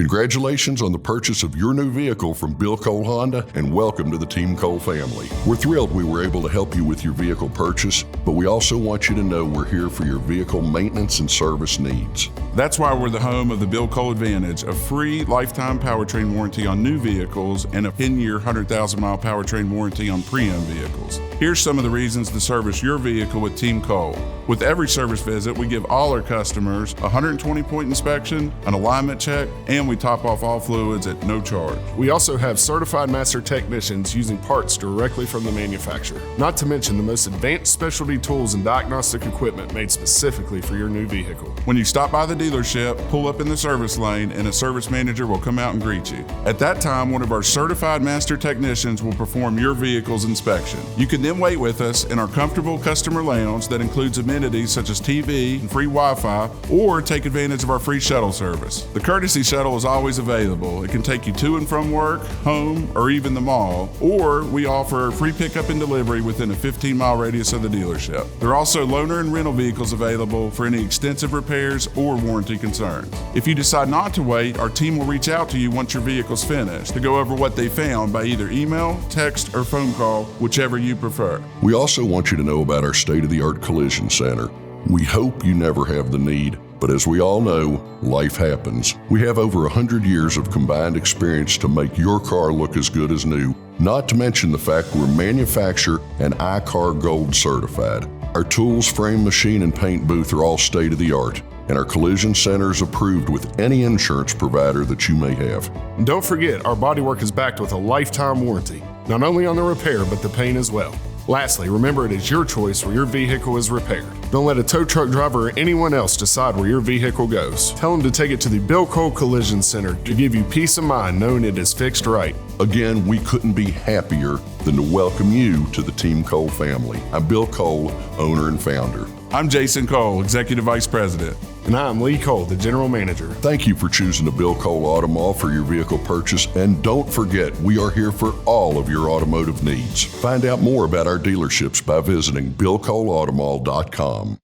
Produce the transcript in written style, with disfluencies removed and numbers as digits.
Congratulations on the purchase of your new vehicle from Bill Cole Honda, and welcome to the Team Cole family. We're thrilled we were able to help you with your vehicle purchase, but we also want you to know we're here for your vehicle maintenance and service needs. That's why we're the home of the Bill Cole Advantage, a free lifetime powertrain warranty on new vehicles and a 10-year, 100,000-mile powertrain warranty on pre-owned vehicles. Here's some of the reasons to service your vehicle with Team Cole. With every service visit, we give all our customers a 120-point inspection, an alignment check, and we top off all fluids at no charge. We also have certified master technicians using parts directly from the manufacturer. Not to mention the most advanced specialty tools and diagnostic equipment made specifically for your new vehicle. When you stop by the dealership, pull up in the service lane, and a service manager will come out and greet you. At that time, one of our certified master technicians will perform your vehicle's inspection. You can then wait with us in our comfortable customer lounge that includes amenities such as TV and free Wi-Fi, or take advantage of our free shuttle service. The courtesy shuttle is always available. It can take you to and from work, home, or even the mall, or we offer free pickup and delivery within a 15-mile radius of the dealership. There are also loaner and rental vehicles available for any extensive repairs or warranty concerns. If you decide not to wait, our team will reach out to you once your vehicle's finished to go over what they found by either email, text, or phone call, whichever you prefer. We also want you to know about our state-of-the-art collision center. We hope you never have the need, but as we all know, life happens. We have over 100 years of combined experience to make your car look as good as new, not to mention the fact we're manufacturer and iCar Gold certified. Our tools, frame, machine, and paint booth are all state-of-the-art, and our collision center is approved with any insurance provider that you may have. And don't forget, our bodywork is backed with a lifetime warranty, not only on the repair, but the paint as well. Lastly, remember it is your choice where your vehicle is repaired. Don't let a tow truck driver or anyone else decide where your vehicle goes. Tell them to take it to the Bill Cole Collision Center to give you peace of mind knowing it is fixed right. Again, we couldn't be happier than to welcome you to the Team Cole family. I'm Bill Cole, owner and founder. I'm Jason Cole, Executive Vice President. And I'm Lee Cole, the General Manager. Thank you for choosing the Bill Cole Automall for your vehicle purchase, and don't forget, we are here for all of your automotive needs. Find out more about our dealerships by visiting BillColeAutomall.com.